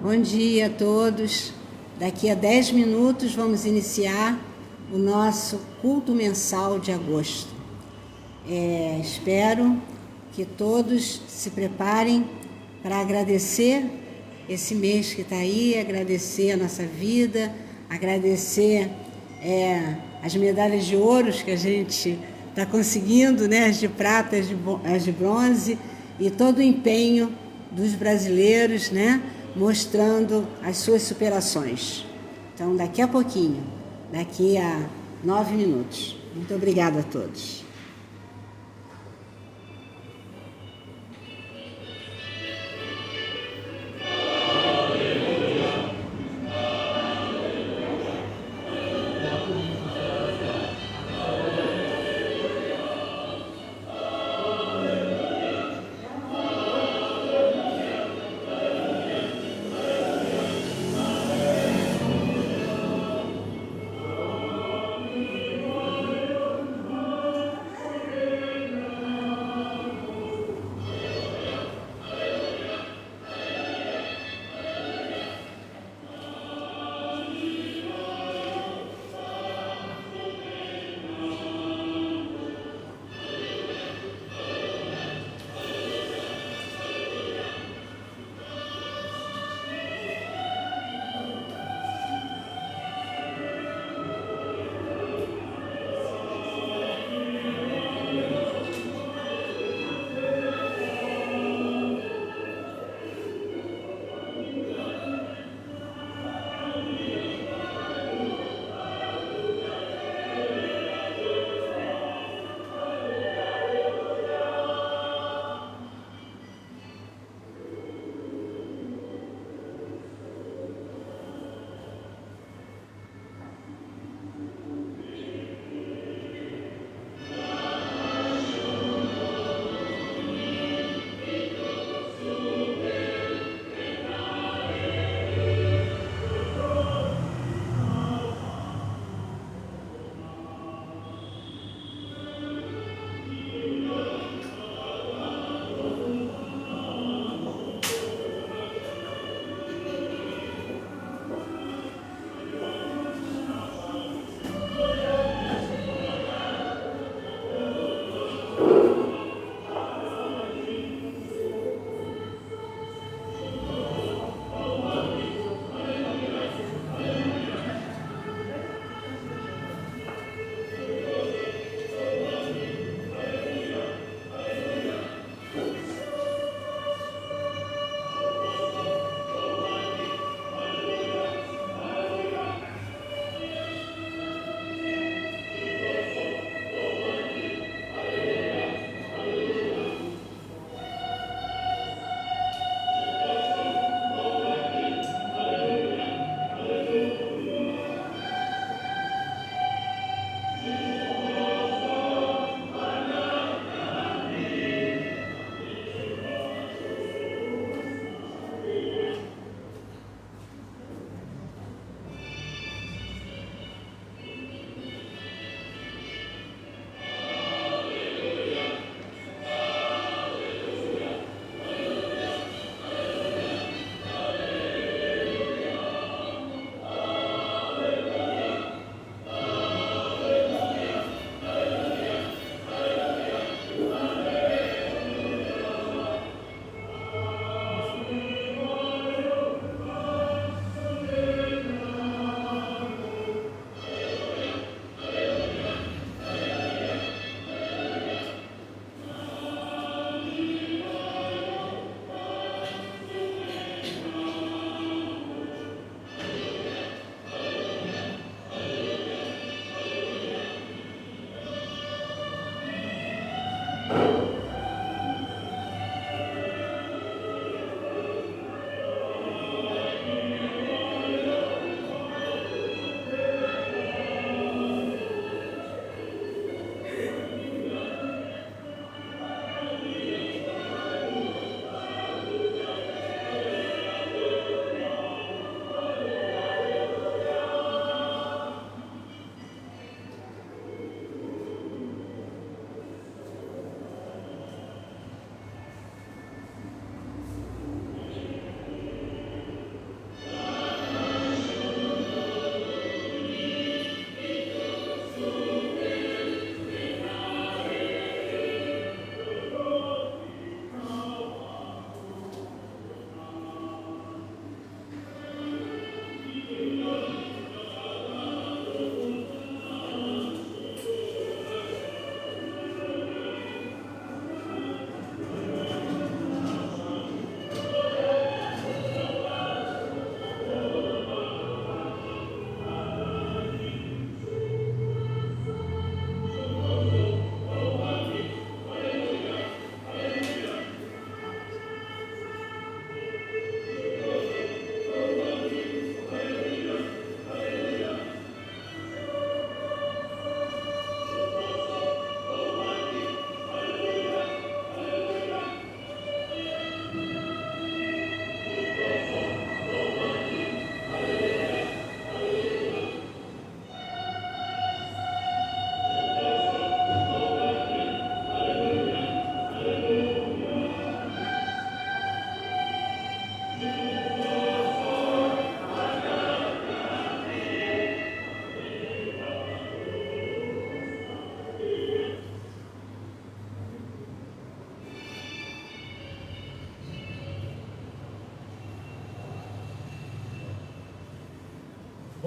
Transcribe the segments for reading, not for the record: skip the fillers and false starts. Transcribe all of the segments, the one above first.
Bom dia a todos. Daqui a 10 minutos vamos iniciar o nosso culto mensal de agosto. Espero que todos se preparem para agradecer esse mês que está aí, agradecer a nossa vida, agradecer as medalhas de ouro que a gente está conseguindo, né? As de prata, as de bronze, e todo o empenho dos brasileiros, né? Mostrando as suas superações. Então, daqui a pouquinho, daqui a 9 minutos. Muito obrigada a todos.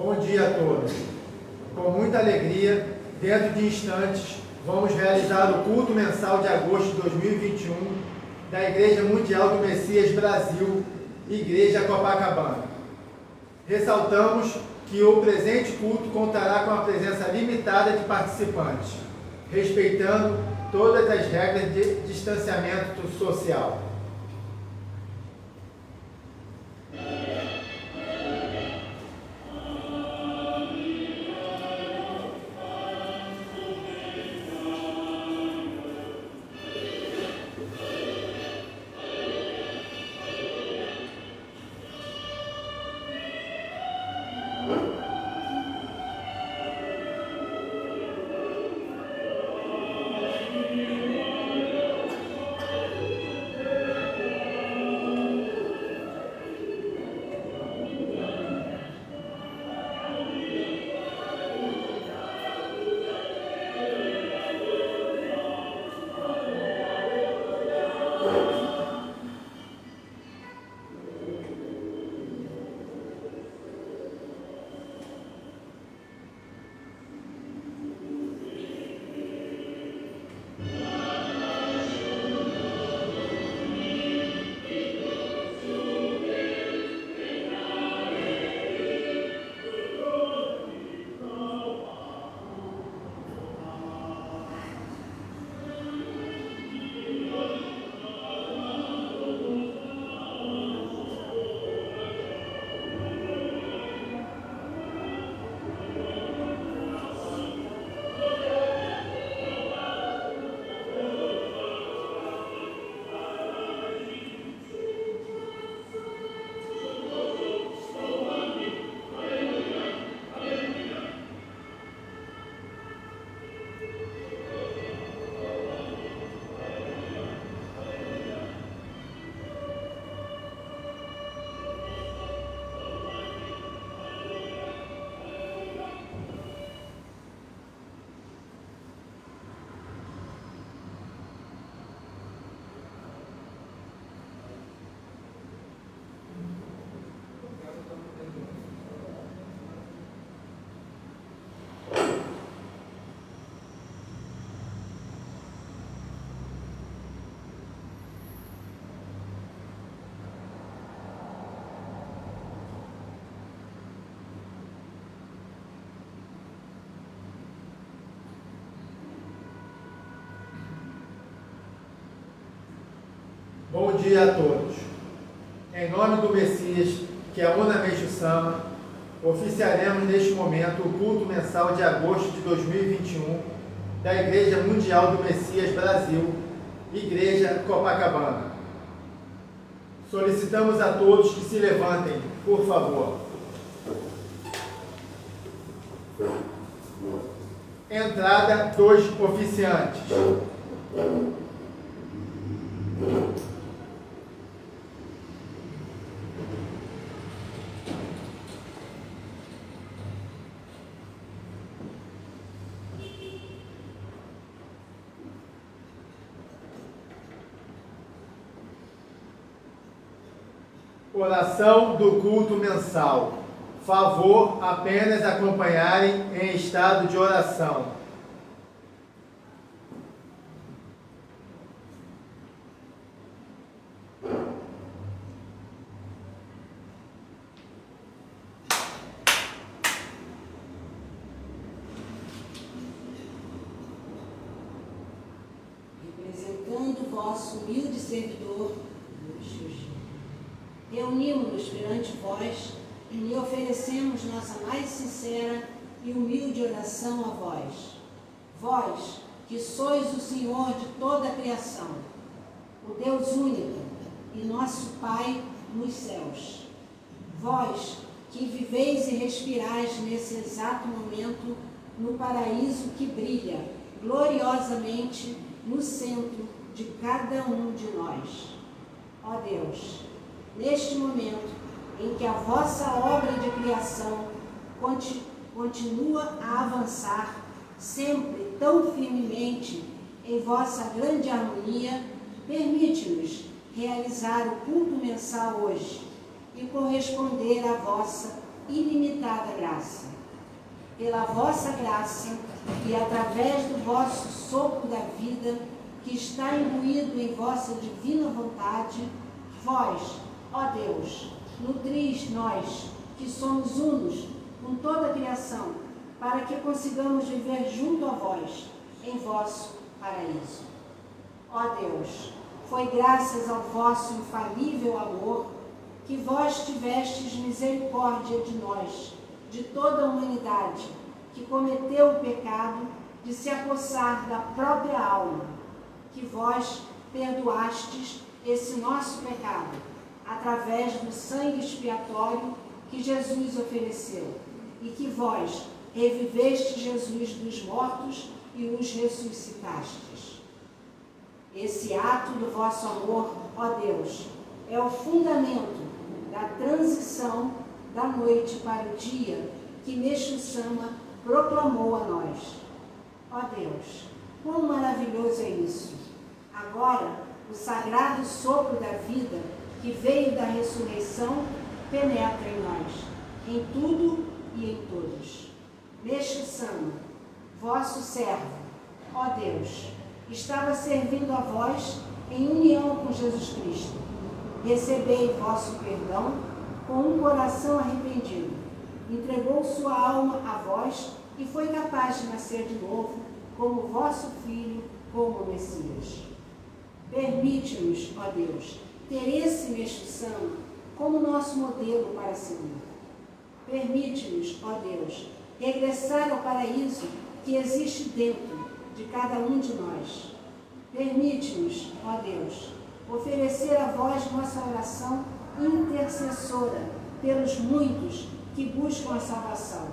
Bom dia a todos. Com muita alegria, dentro de instantes, vamos realizar o culto mensal de agosto de 2021 da Igreja Mundial do Messias Brasil, Igreja Copacabana. Ressaltamos que o presente culto contará com a presença limitada de participantes, respeitando todas as regras de distanciamento social. Bom dia a todos. Em nome do Messias, que é Una Meixo Sama, oficiaremos neste momento o culto mensal de agosto de 2021 da Igreja Mundial do Messias Brasil, Igreja Copacabana. Solicitamos a todos que se levantem, por favor. Entrada dos oficiantes. Oração do culto mensal. Favor apenas acompanharem em estado de oração. Representando o vosso humilde servidor, reunimos-nos perante vós e lhe oferecemos nossa mais sincera e humilde oração a vós. Vós, que sois o Senhor de toda a criação, o Deus único e nosso Pai nos céus. Vós, que viveis e respirais nesse exato momento no paraíso que brilha gloriosamente no centro de cada um de nós. Ó Deus, neste momento em que a vossa obra de criação continua a avançar sempre tão firmemente em vossa grande harmonia, permite-nos realizar o culto mensal hoje e corresponder à vossa ilimitada graça. Pela vossa graça e através do vosso sopro da vida, que está imbuído em vossa divina vontade, vós, ó Deus, nutris nós, que somos unos com toda a criação, para que consigamos viver junto a vós, em vosso paraíso. Ó Deus, foi graças ao vosso infalível amor que vós tivestes misericórdia de nós, de toda a humanidade, que cometeu o pecado de se apossar da própria alma, que vós perdoastes esse nosso pecado, através do sangue expiatório que Jesus ofereceu, e que vós reviveste Jesus dos mortos e os ressuscitastes. Esse ato do vosso amor, ó Deus, é o fundamento da transição da noite para o dia que Meixo Sama proclamou a nós. Ó Deus, quão maravilhoso é isso! Agora, o sagrado sopro da vida que veio da ressurreição penetra em nós, em tudo e em todos. Meixo Sama, vosso servo, ó Deus, estava servindo a vós em união com Jesus Cristo. Recebei vosso perdão com um coração arrependido. Entregou sua alma a vós e foi capaz de nascer de novo como vosso Filho, como o Messias. Permite-nos, ó Deus, ter esse Meixo Sama como nosso modelo para seguir. Permite-nos, ó Deus, regressar ao paraíso que existe dentro de cada um de nós. Permite-nos, ó Deus, oferecer a vós nossa oração intercessora pelos muitos que buscam a salvação,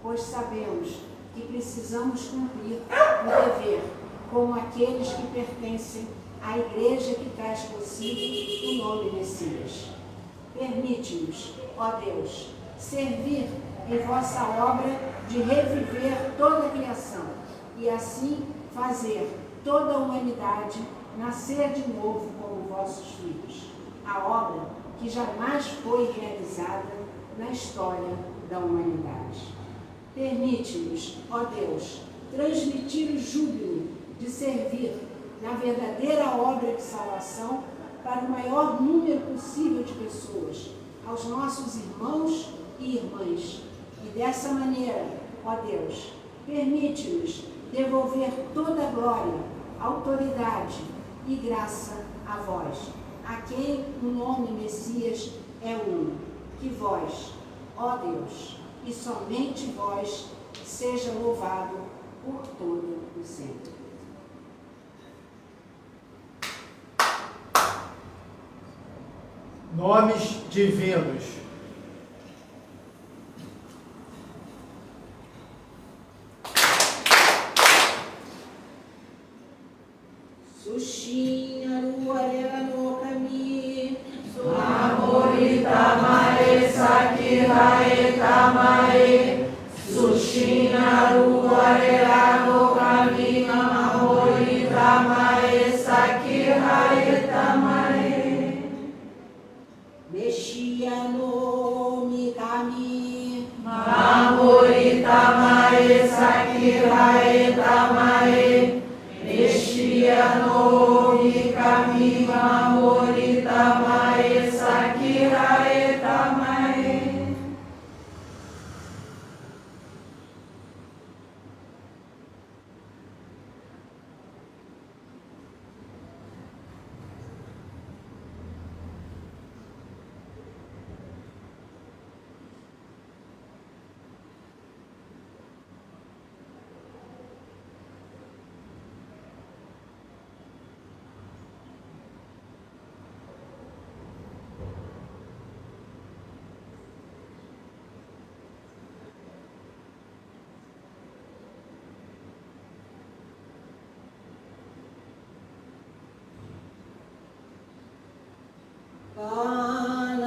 pois sabemos que precisamos cumprir o dever como aqueles que pertencem à igreja que traz consigo o nome Messias. Permite-nos, ó Deus, servir em vossa obra de reviver toda a criação e assim fazer toda a humanidade nascer de novo como vossos filhos, a obra que jamais foi realizada na história da humanidade. Permite-nos, ó Deus, transmitir o júbilo de servir na verdadeira obra de salvação para o maior número possível de pessoas, aos nossos irmãos e irmãs. E dessa maneira, ó Deus, permite-nos devolver toda a glória, autoridade e graça a vós, a quem o nome Messias é uno. Que vós, ó Deus, e somente vós, seja louvado por todo o sempre. Nomes divinos. Sushinha ruarela no caminho, Amorita Mae Sakiraeta Mae, Sushinha ruarela no caminho, Amorita Mae Sakiraeta Mae, mexia no mikami, Amorita Mae Sakiraeta Mae, Mexia no caminho, Amorita Mae Sakiraeta Mae.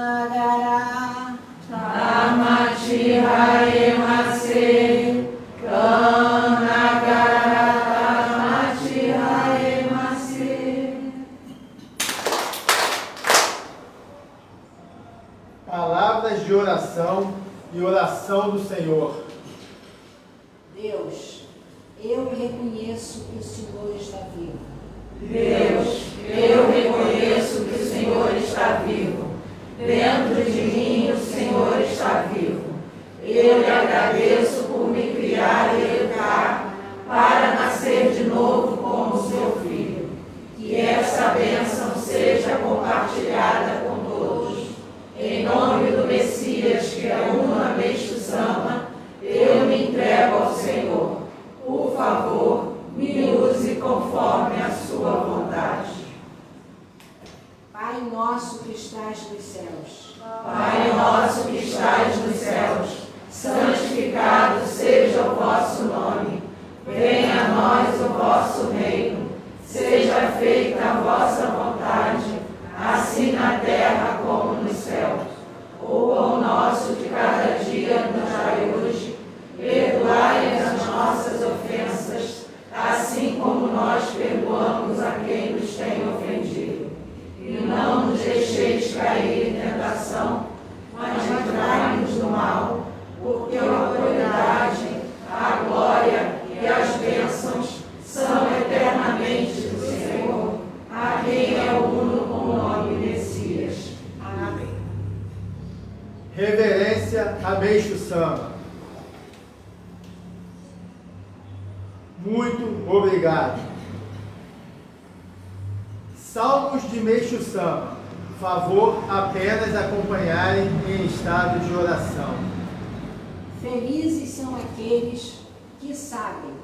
Kanagara, Tamachirae Mase, Kanagara, Tamachirae Mase. Palavras de oração e oração do Senhor. Deus, eu reconheço que o Senhor está vivo. Deus, eu reconheço que o Senhor está vivo. Dentro de mim o Senhor está vivo. Eu lhe agradeço por me criar e educar para nascer de novo como seu filho. Que essa bênção seja compartilhada com todos. Em nome do Messias, que é uma Meixo Sama, eu me entrego ao Senhor. Por favor, me use conforme a sua vontade. Pai nosso que estás nos céus. Pai nosso que estás nos céus, santificado seja o vosso nome. Venha a nós o vosso reino. Seja feita a vossa vontade, assim na terra como nos céus. O pão nosso de cada dia nos dai hoje. Perdoai as nossas ofensas, assim como nós perdoamos a quem nos tem ofendido. E não nos deixeis cair em tentação, mas livrai-nos do mal, porque a autoridade, a glória e as bênçãos são eternamente do Senhor, a quem é uno com o nome Messias. Amém. Reverência a Meixo Sama. Muito obrigado. Salmos de Meixo Sama. Favor apenas acompanharem em estado de oração. Felizes são aqueles que sabem,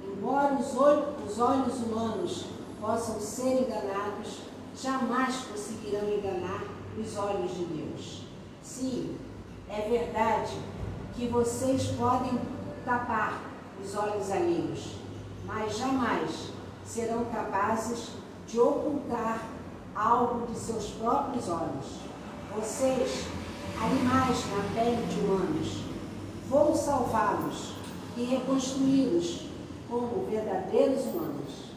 embora os olhos humanos possam ser enganados, jamais conseguirão enganar os olhos de Deus. Sim, é verdade que vocês podem tapar os olhos alheios, mas jamais serão capazes de ocultar algo de seus próprios olhos. Vocês, animais na pele de humanos, vou salvá-los e reconstruí-los como verdadeiros humanos.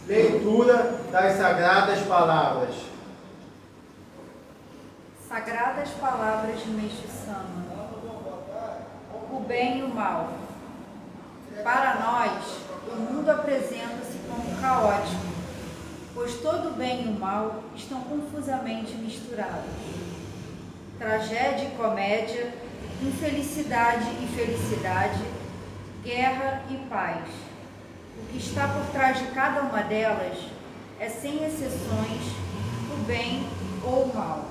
Leitura das Sagradas Palavras. Sagradas Palavras de Meixo Sama. O bem e o mal. Para nós, o mundo apresenta-se como caótico, pois todo o bem e o mal estão confusamente misturados. Tragédia e comédia, infelicidade e felicidade, guerra e paz. O que está por trás de cada uma delas é, sem exceções, o bem ou o mal.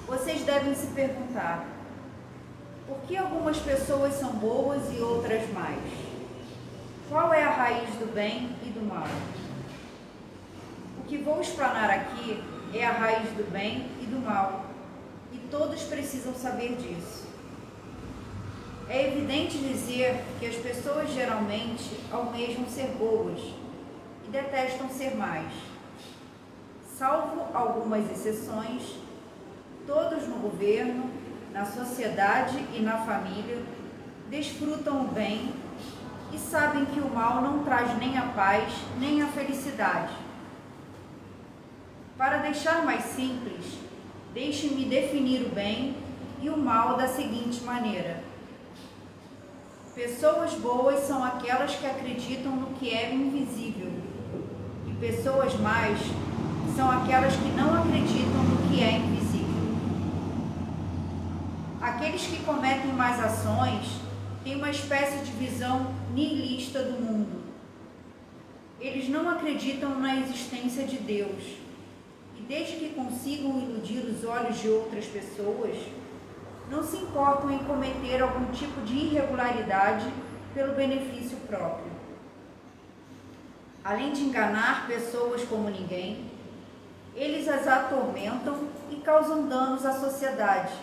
Vocês devem se perguntar: por que algumas pessoas são boas e outras mais? Qual é a raiz do bem e do mal? O que vou explanar aqui é a raiz do bem e do mal, e todos precisam saber disso. É evidente dizer que as pessoas geralmente almejam ser boas e detestam ser más. Salvo algumas exceções, todos no governo, na sociedade e na família desfrutam o bem e sabem que o mal não traz nem a paz nem a felicidade. Para deixar mais simples, deixe-me definir o bem e o mal da seguinte maneira: pessoas boas são aquelas que acreditam no que é invisível, e pessoas más são aquelas que não acreditam no que é invisível. Aqueles que cometem más ações têm uma espécie de visão nihilista do mundo. Eles não acreditam na existência de Deus, e desde que consigam iludir os olhos de outras pessoas, não se importam em cometer algum tipo de irregularidade pelo benefício próprio. Além de enganar pessoas como ninguém, eles as atormentam e causam danos à sociedade,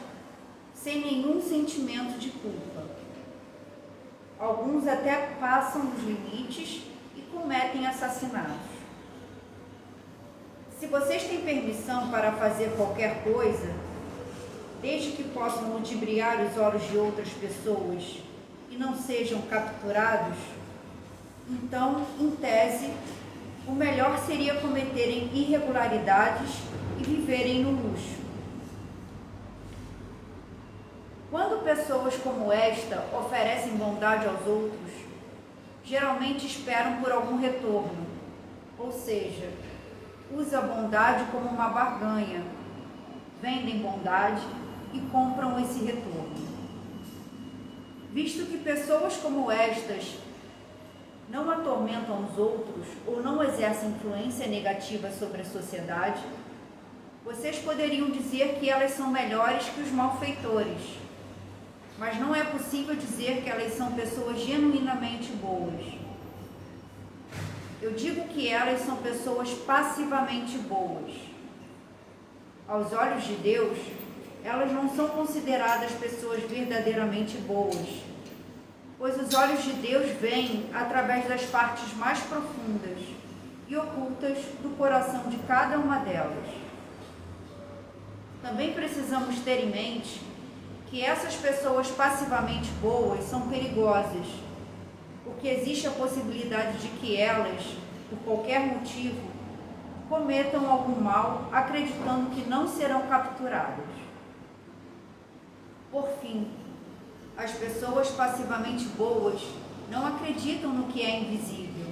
sem nenhum sentimento de culpa. Alguns até passam dos limites e cometem assassinatos. Se vocês têm permissão para fazer qualquer coisa, desde que possam ludibriar os olhos de outras pessoas e não sejam capturados, então, em tese, o melhor seria cometerem irregularidades e viverem no luxo. Quando pessoas como esta oferecem bondade aos outros, geralmente esperam por algum retorno, ou seja, usa a bondade como uma barganha, vendem bondade e compram esse retorno. Visto que pessoas como estas não atormentam os outros ou não exercem influência negativa sobre a sociedade, vocês poderiam dizer que elas são melhores que os malfeitores, mas não é possível dizer que elas são pessoas genuinamente boas. Eu digo que elas são pessoas passivamente boas. Aos olhos de Deus, elas não são consideradas pessoas verdadeiramente boas, pois os olhos de Deus veem através das partes mais profundas e ocultas do coração de cada uma delas. Também precisamos ter em mente que essas pessoas passivamente boas são perigosas, porque existe a possibilidade de que elas, por qualquer motivo, cometam algum mal acreditando que não serão capturadas. Por fim, as pessoas passivamente boas não acreditam no que é invisível.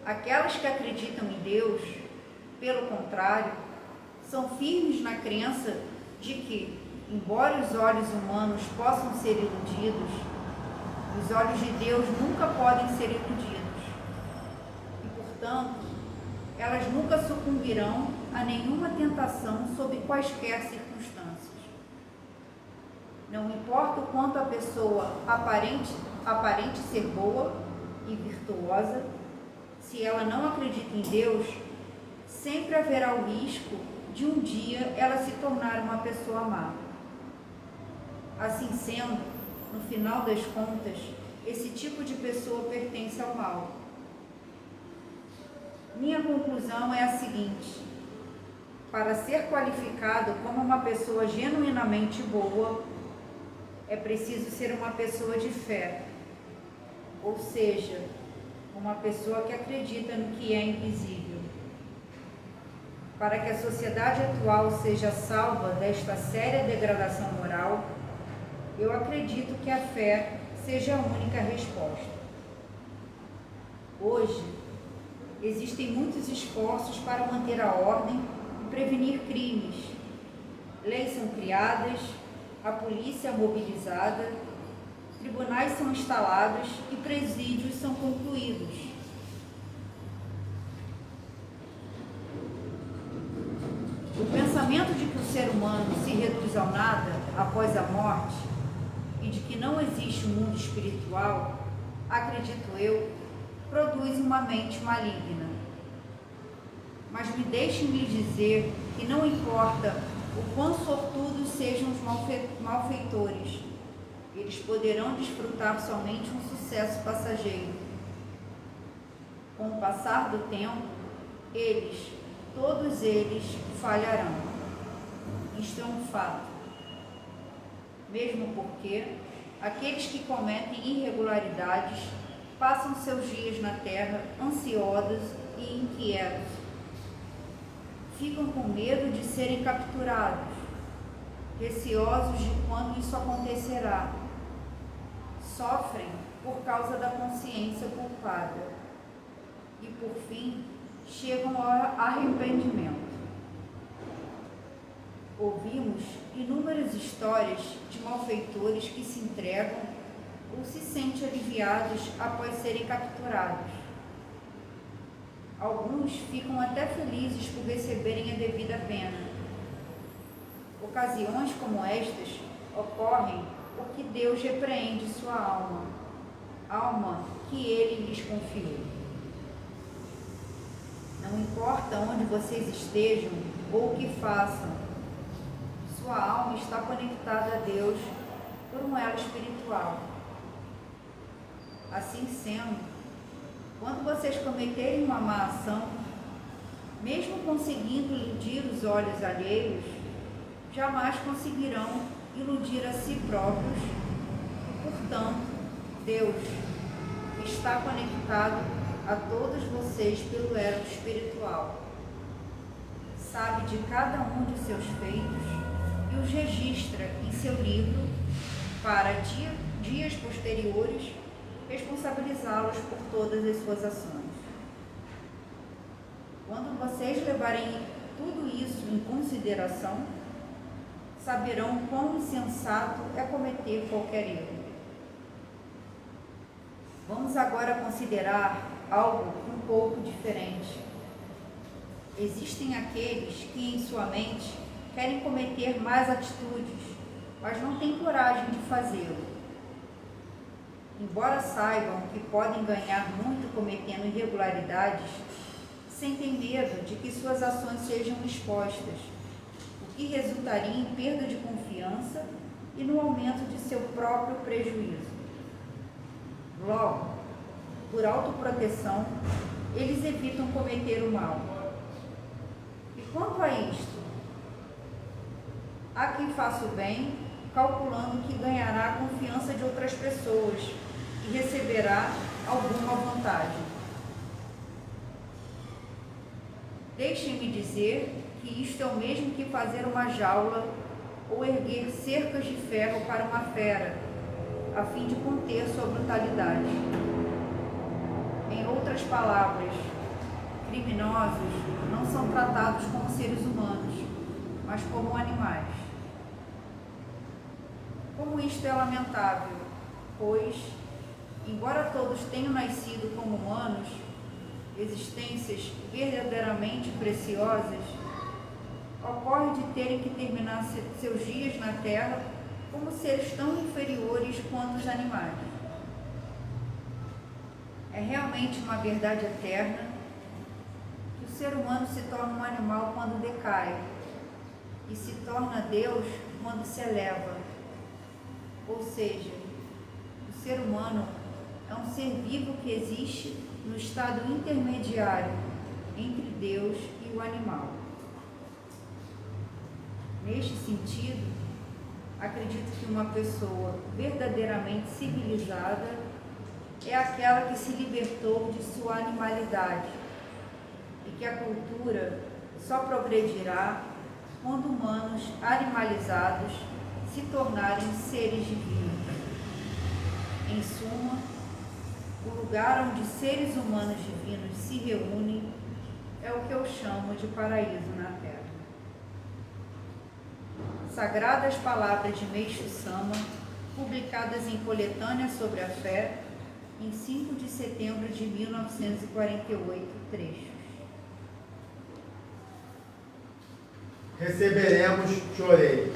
Aquelas que acreditam em Deus, pelo contrário, são firmes na crença de que, embora os olhos humanos possam ser iludidos, os olhos de Deus nunca podem ser iludidos. E, portanto, elas nunca sucumbirão a nenhuma tentação sob quaisquer circunstâncias. Não importa o quanto a pessoa aparente ser boa e virtuosa, se ela não acredita em Deus, sempre haverá o risco de um dia ela se tornar uma pessoa má. Assim sendo, no final das contas, esse tipo de pessoa pertence ao mal. Minha conclusão é a seguinte: para ser qualificado como uma pessoa genuinamente boa, é preciso ser uma pessoa de fé, ou seja, uma pessoa que acredita no que é invisível. Para que a sociedade atual seja salva desta séria degradação moral, eu acredito que a fé seja a única resposta. Hoje, existem muitos esforços para manter a ordem e prevenir crimes. Leis são criadas, a polícia é mobilizada, tribunais são instalados e presídios são concluídos. O pensamento de que o ser humano se reduz ao nada após a morte e de que não existe um mundo espiritual, acredito eu, produz uma mente maligna. Mas me deixem-lhe dizer que não importa o quão sortudos sejam os malfeitores, eles poderão desfrutar somente um sucesso passageiro. Com o passar do tempo, todos eles falharão. Isto é um fato. Mesmo porque aqueles que cometem irregularidades passam seus dias na terra ansiosos e inquietos. Ficam com medo de serem capturados, receosos de quando isso acontecerá. Sofrem por causa da consciência culpada. E, por fim, chegam ao arrependimento. Ouvimos inúmeras histórias de malfeitores que se entregam ou se sentem aliviados após serem capturados. Alguns ficam até felizes por receberem a devida pena. Ocasiões como estas ocorrem porque Deus repreende sua alma que Ele lhes confiou. Não importa onde vocês estejam ou o que façam, sua alma está conectada a Deus por um elo espiritual. Assim sendo, quando vocês cometerem uma má ação, mesmo conseguindo iludir os olhos alheios, jamais conseguirão iludir a si próprios e, portanto, Deus está conectado a todos vocês pelo elo espiritual. Sabe de cada um de seus feitos e os registra em seu livro para dias posteriores responsabilizá-los por todas as suas ações. Quando vocês levarem tudo isso em consideração, saberão quão insensato é cometer qualquer erro. Vamos agora considerar algo um pouco diferente. Existem aqueles que em sua mente querem cometer más atitudes, mas não têm coragem de fazê-lo. Embora saibam que podem ganhar muito cometendo irregularidades, sentem medo de que suas ações sejam expostas, o que resultaria em perda de confiança e no aumento de seu próprio prejuízo. Logo, por autoproteção, eles evitam cometer o mal. E quanto a isto, há quem faça o bem, calculando que ganhará a confiança de outras pessoas e receberá alguma vantagem. Deixem-me dizer que isto é o mesmo que fazer uma jaula ou erguer cercas de ferro para uma fera, a fim de conter sua brutalidade. Em outras palavras, criminosos não são tratados como seres humanos, mas como animais. Como isto é lamentável, pois, embora todos tenham nascido como humanos, existências verdadeiramente preciosas, ocorre de terem que terminar seus dias na Terra como seres tão inferiores quanto os animais. É realmente uma verdade eterna que o ser humano se torna um animal quando decai e se torna Deus quando se eleva. Ou seja, o ser humano é um ser vivo que existe no estado intermediário entre Deus e o animal. Neste sentido, acredito que uma pessoa verdadeiramente civilizada é aquela que se libertou de sua animalidade e que a cultura só progredirá quando humanos animalizados se tornarem seres divinos. Em suma, o lugar onde seres humanos divinos se reúnem é o que eu chamo de paraíso na Terra. Sagradas palavras de Meixo Sama, publicadas em Coletânea sobre a Fé, em 5 de setembro de 1948, trechos. Receberemos, chorei.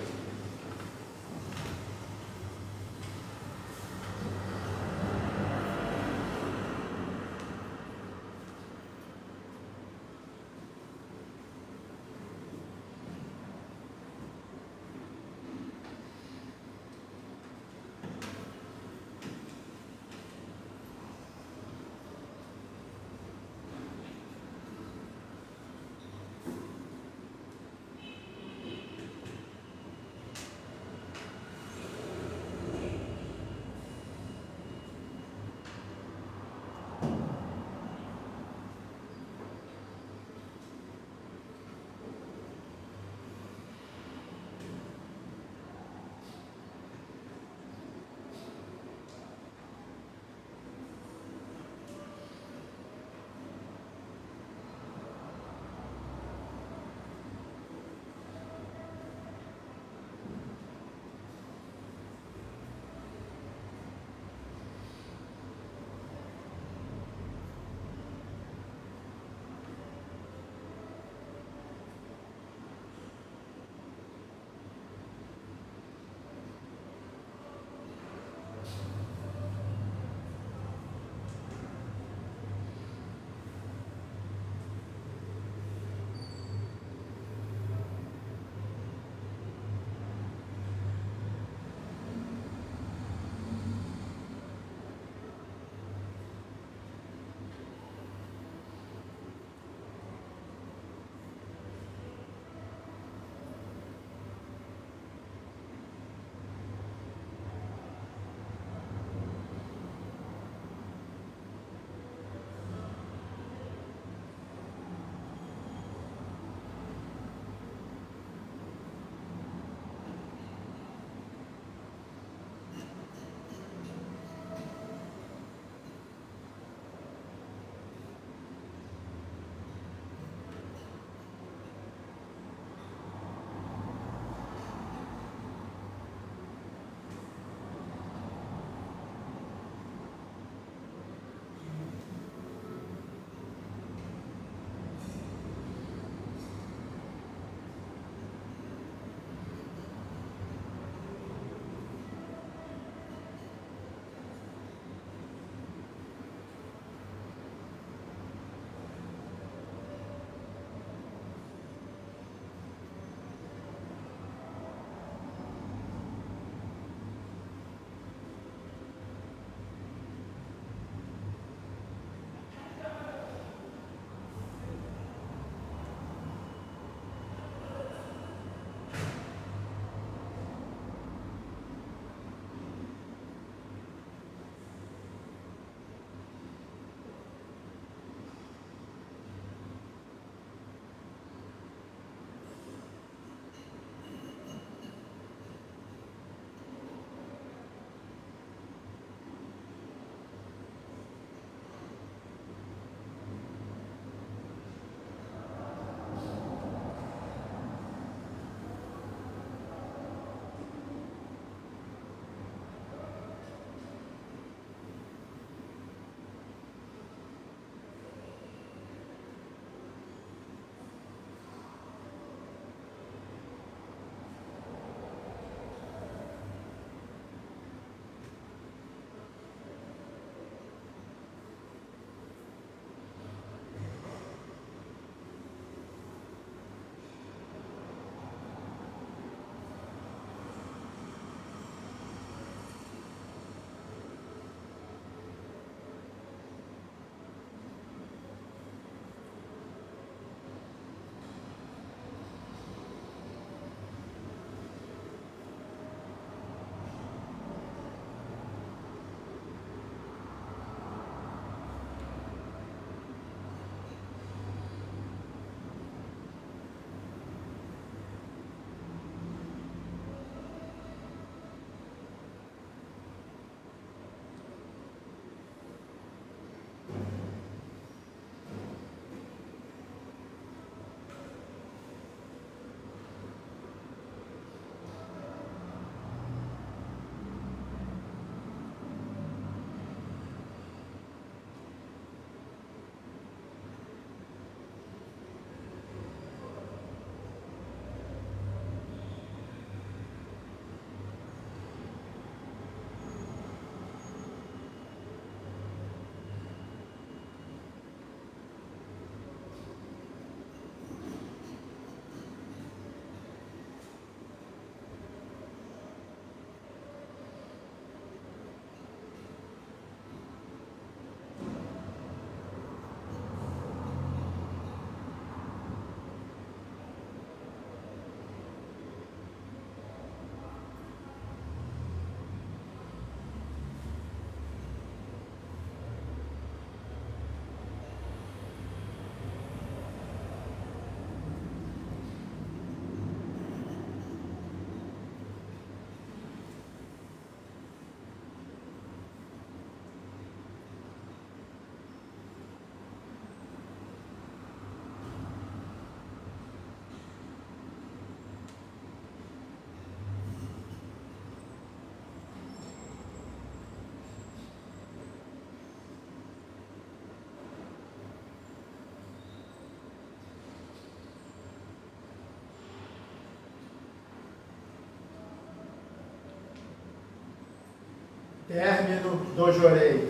Término do Jorei.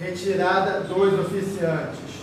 Retirada dos oficiantes.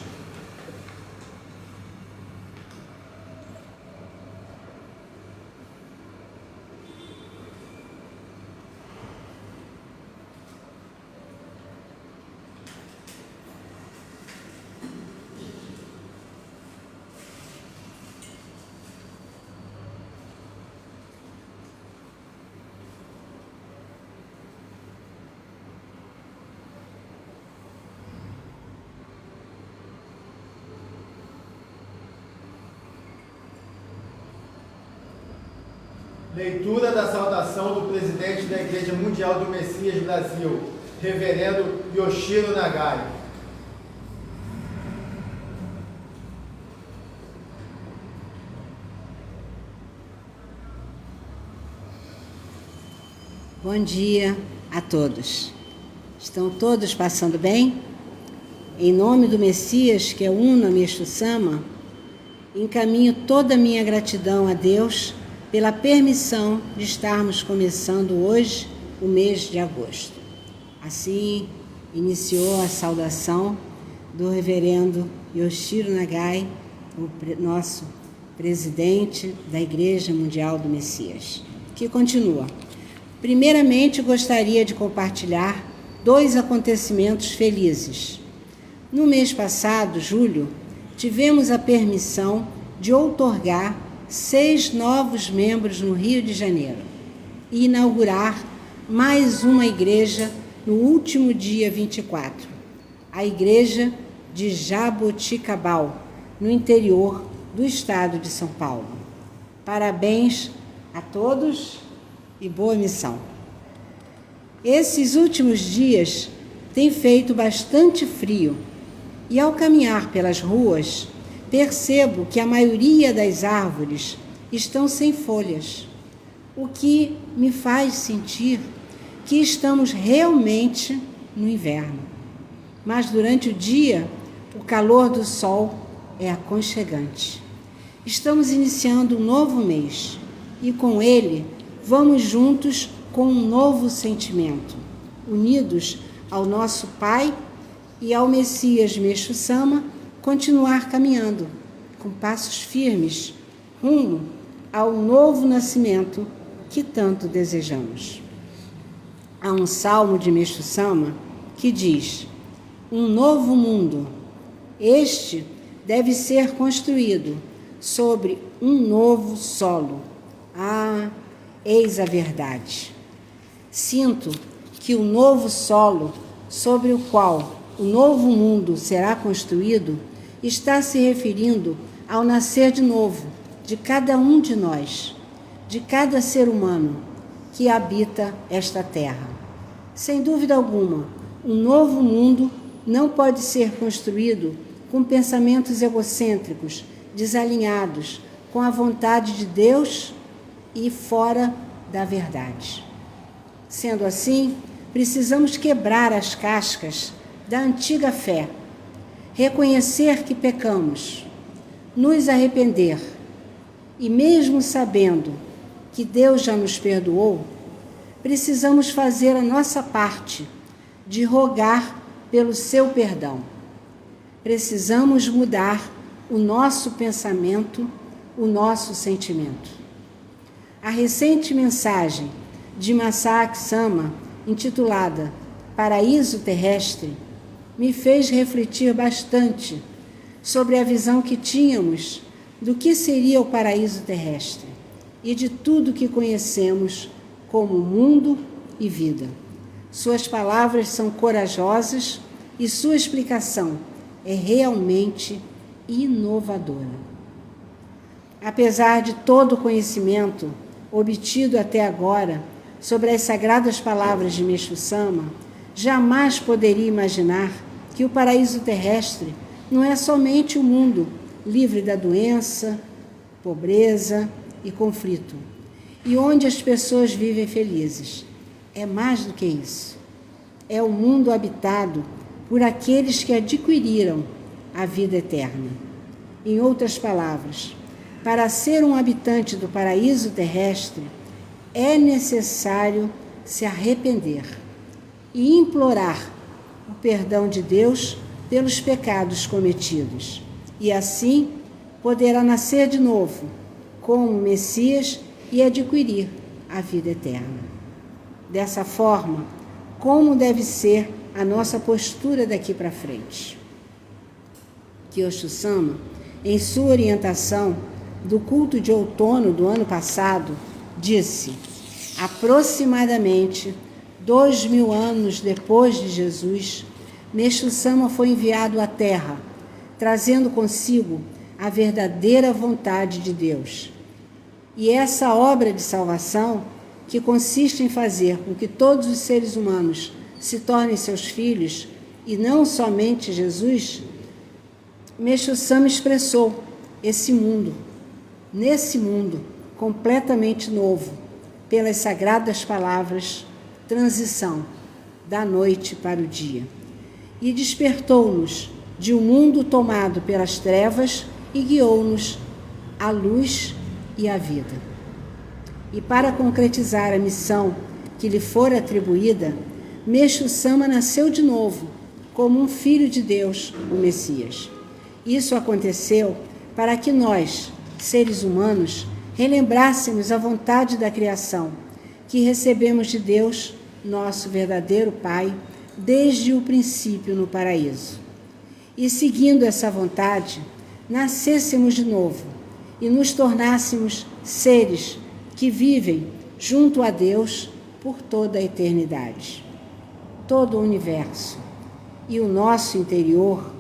Leitura da saudação do presidente da Igreja Mundial do Messias Brasil, reverendo Yoshiro Nagai. Bom dia a todos. Estão todos passando bem? Em nome do Messias, que é Una Meixo Sama, encaminho toda a minha gratidão a Deus pela permissão de estarmos começando hoje o mês de agosto. Assim, iniciou a saudação do reverendo Yoshiro Nagai, o nosso presidente da Igreja Mundial do Messias, que continua. Primeiramente, gostaria de compartilhar 2 acontecimentos felizes. No mês passado, julho, tivemos a permissão de outorgar 6 novos membros no Rio de Janeiro e inaugurar mais uma igreja no último dia 24, a Igreja de Jaboticabal, no interior do estado de São Paulo. Parabéns a todos e boa missão. Esses últimos dias tem feito bastante frio e, ao caminhar pelas ruas, percebo que a maioria das árvores estão sem folhas, o que me faz sentir que estamos realmente no inverno. Mas durante o dia, o calor do sol é aconchegante. Estamos iniciando um novo mês e com ele vamos juntos com um novo sentimento, unidos ao nosso Pai e ao Messias Meixo Sama, continuar caminhando com passos firmes rumo ao novo nascimento que tanto desejamos. Há um salmo de Meixo Sama que diz: um novo mundo, este deve ser construído sobre um novo solo. Ah, eis a verdade. Sinto que o novo solo sobre o qual o novo mundo será construído está se referindo ao nascer de novo de cada um de nós, de cada ser humano que habita esta terra. Sem dúvida alguma, um novo mundo não pode ser construído com pensamentos egocêntricos, desalinhados com a vontade de Deus e fora da verdade. Sendo assim, precisamos quebrar as cascas da antiga fé, reconhecer que pecamos, nos arrepender e, mesmo sabendo que Deus já nos perdoou, precisamos fazer a nossa parte de rogar pelo seu perdão. Precisamos mudar o nosso pensamento, o nosso sentimento. A recente mensagem de Masaaki Sama, intitulada Paraíso Terrestre, me fez refletir bastante sobre a visão que tínhamos do que seria o paraíso terrestre e de tudo que conhecemos como mundo e vida. Suas palavras são corajosas e sua explicação é realmente inovadora. Apesar de todo o conhecimento obtido até agora sobre as sagradas palavras de Meixo Sama, jamais poderia imaginar que o paraíso terrestre não é somente o mundo livre da doença, pobreza e conflito, e onde as pessoas vivem felizes. É mais do que isso. É o mundo habitado por aqueles que adquiriram a vida eterna. Em outras palavras, para ser um habitante do paraíso terrestre, é necessário se arrepender e implorar o perdão de Deus pelos pecados cometidos. E assim poderá nascer de novo como Messias e adquirir a vida eterna. Dessa forma, como deve ser a nossa postura daqui para frente? Kyosho Sama, em sua orientação do culto de outono do ano passado, disse: aproximadamente 2000 anos depois de Jesus, Meixo Sama foi enviado à Terra, trazendo consigo a verdadeira vontade de Deus. E essa obra de salvação, que consiste em fazer com que todos os seres humanos se tornem seus filhos, e não somente Jesus, Meixo Sama expressou nesse mundo completamente novo, pelas sagradas palavras, transição da noite para o dia. E despertou-nos de um mundo tomado pelas trevas e guiou-nos à luz e à vida. E para concretizar a missão que lhe fora atribuída, Meixo Sama nasceu de novo, como um filho de Deus, o Messias. Isso aconteceu para que nós, seres humanos, relembrássemos a vontade da criação, que recebemos de Deus, nosso verdadeiro Pai, desde o princípio no paraíso. E seguindo essa vontade, nascêssemos de novo e nos tornássemos seres que vivem junto a Deus por toda a eternidade. Todo o universo e o nosso interior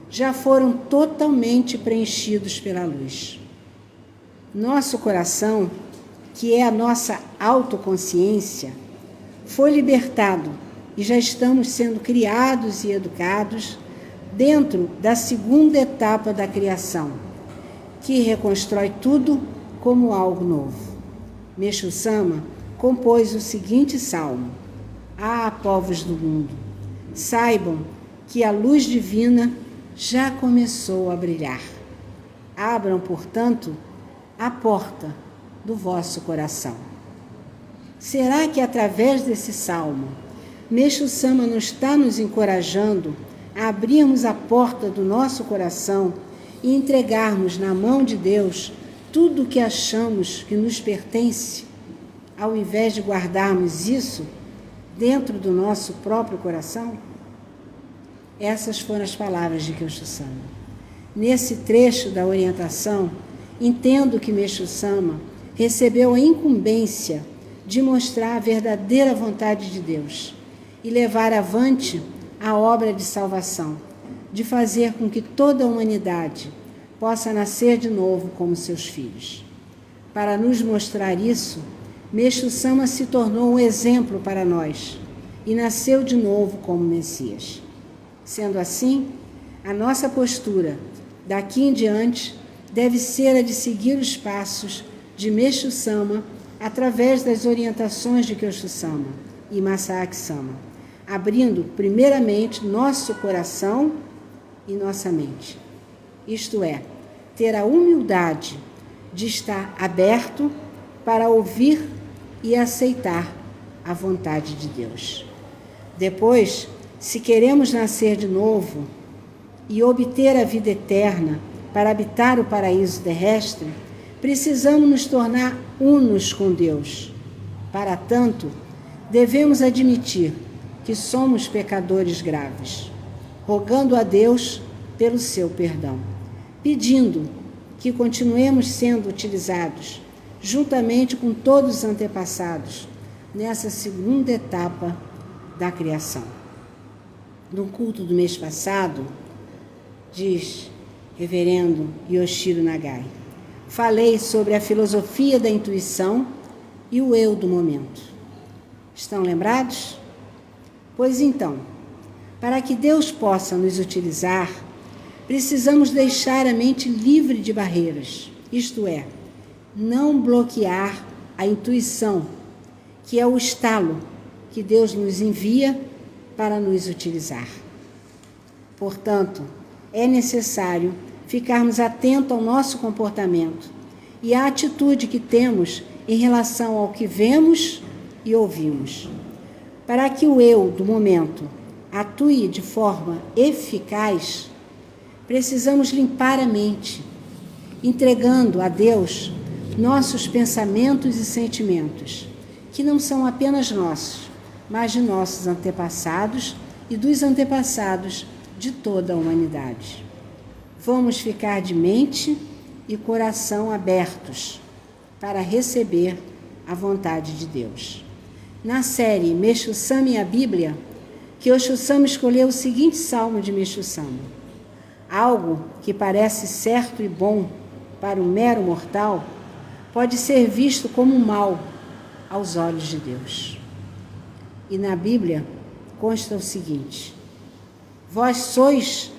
já foram totalmente preenchidos pela luz. Nosso coração, que é a nossa autoconsciência, foi libertado e já estamos sendo criados e educados dentro da segunda etapa da criação, que reconstrói tudo como algo novo. Meixo Sama compôs o seguinte salmo: Ah, povos do mundo, saibam que a luz divina já começou a brilhar. Abram, portanto, a porta do vosso coração. Será que através desse salmo, Meixo Sama não está nos encorajando a abrirmos a porta do nosso coração e entregarmos na mão de Deus tudo o que achamos que nos pertence, ao invés de guardarmos isso dentro do nosso próprio coração? Essas foram as palavras de Kyosho Sama. Nesse trecho da orientação, entendo que Meixo Sama recebeu a incumbência de mostrar a verdadeira vontade de Deus e levar avante a obra de salvação, de fazer com que toda a humanidade possa nascer de novo como seus filhos. Para nos mostrar isso, Meixo Sama se tornou um exemplo para nós e nasceu de novo como Messias. Sendo assim, a nossa postura daqui em diante deve ser a de seguir os passos de Meixo Sama através das orientações de Kyosho Sama e Masaaki Sama, abrindo primeiramente nosso coração e nossa mente. Isto é, ter a humildade de estar aberto para ouvir e aceitar a vontade de Deus. Depois, se queremos nascer de novo e obter a vida eterna para habitar o paraíso terrestre, precisamos nos tornar unos com Deus. Para tanto, devemos admitir que somos pecadores graves, rogando a Deus pelo seu perdão, pedindo que continuemos sendo utilizados, juntamente com todos os antepassados, nessa segunda etapa da criação. No culto do mês passado, diz Reverendo Yoshiro Nagai, falei sobre a filosofia da intuição e o eu do momento. Estão lembrados? Pois então, para que Deus possa nos utilizar, precisamos deixar a mente livre de barreiras, isto é, não bloquear a intuição, que é o estalo que Deus nos envia para nos utilizar. Portanto, é necessário ficarmos atentos ao nosso comportamento e à atitude que temos em relação ao que vemos e ouvimos. Para que o eu do momento atue de forma eficaz, precisamos limpar a mente, entregando a Deus nossos pensamentos e sentimentos, que não são apenas nossos, mas de nossos antepassados e dos antepassados de toda a humanidade. Vamos ficar de mente e coração abertos para receber a vontade de Deus. Na série Meixo Sama e a Bíblia, Kyosho Sama escolheu o seguinte salmo de Meixo Sama: algo que parece certo e bom para o mero mortal pode ser visto como mal aos olhos de Deus. E na Bíblia consta o seguinte: vós sois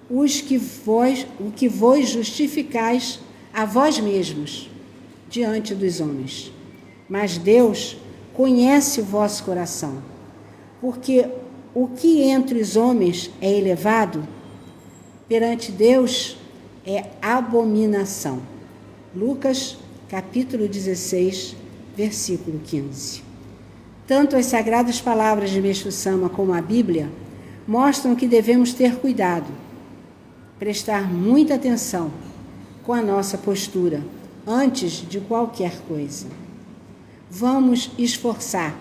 o que vos justificais a vós mesmos diante dos homens. Mas Deus conhece o vosso coração, porque o que entre os homens é elevado, perante Deus é abominação. Lucas, capítulo 16, versículo 15. Tanto as sagradas palavras de Meixo Sama como a Bíblia mostram que devemos ter cuidado, prestar muita atenção com a nossa postura antes de qualquer coisa. Vamos esforçar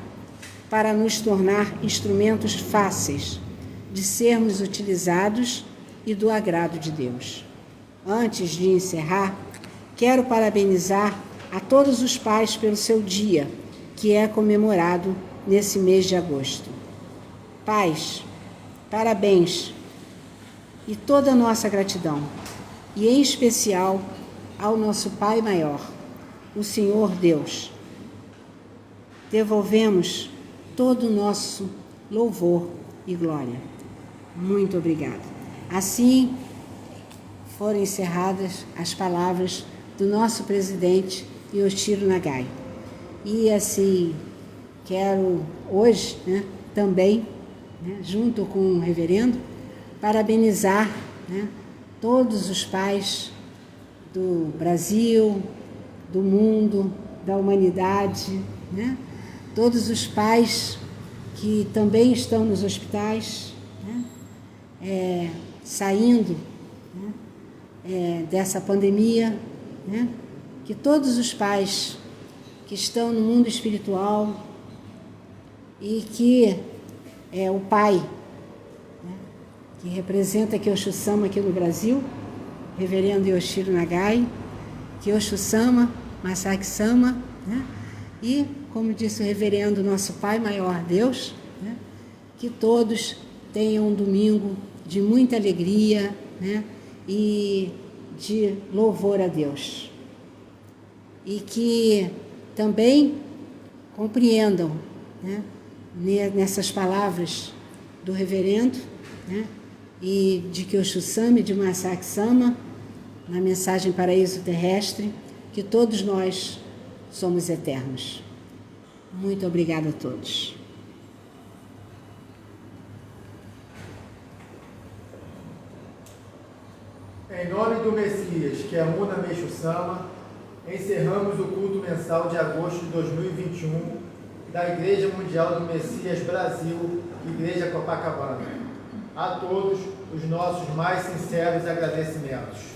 para nos tornar instrumentos fáceis de sermos utilizados e do agrado de Deus. Antes de encerrar, quero parabenizar a todos os pais pelo seu dia, que é comemorado nesse mês de agosto. Pais, parabéns e toda a nossa gratidão, e em especial ao nosso Pai Maior, o Senhor Deus. Devolvemos todo o nosso louvor e glória. Muito obrigado. Assim foram encerradas as palavras do nosso presidente Yoshiro Nagai. E assim, quero hoje, também, junto com o reverendo, parabenizar todos os pais do Brasil, do mundo, da humanidade, todos os pais que também estão nos hospitais, saindo dessa pandemia, que todos os pais que estão no mundo espiritual e que o pai, que representa Kyosho Sama aqui no Brasil, reverendo Yoshiro Nagai, Kyosho Sama, Masaki Sama, e, como disse o reverendo, nosso Pai Maior Deus, que todos tenham um domingo de muita alegria, e de louvor a Deus. E que também compreendam, nessas palavras do reverendo, e de Kyosho Sama e de Masaki Sama, na mensagem Paraíso Terrestre, que todos nós somos eternos. Muito obrigada a todos. Em nome do Messias, que é Muna Meixo Sama, encerramos o culto mensal de agosto de 2021 da Igreja Mundial do Messias Brasil, Igreja Copacabana. A todos os nossos mais sinceros agradecimentos.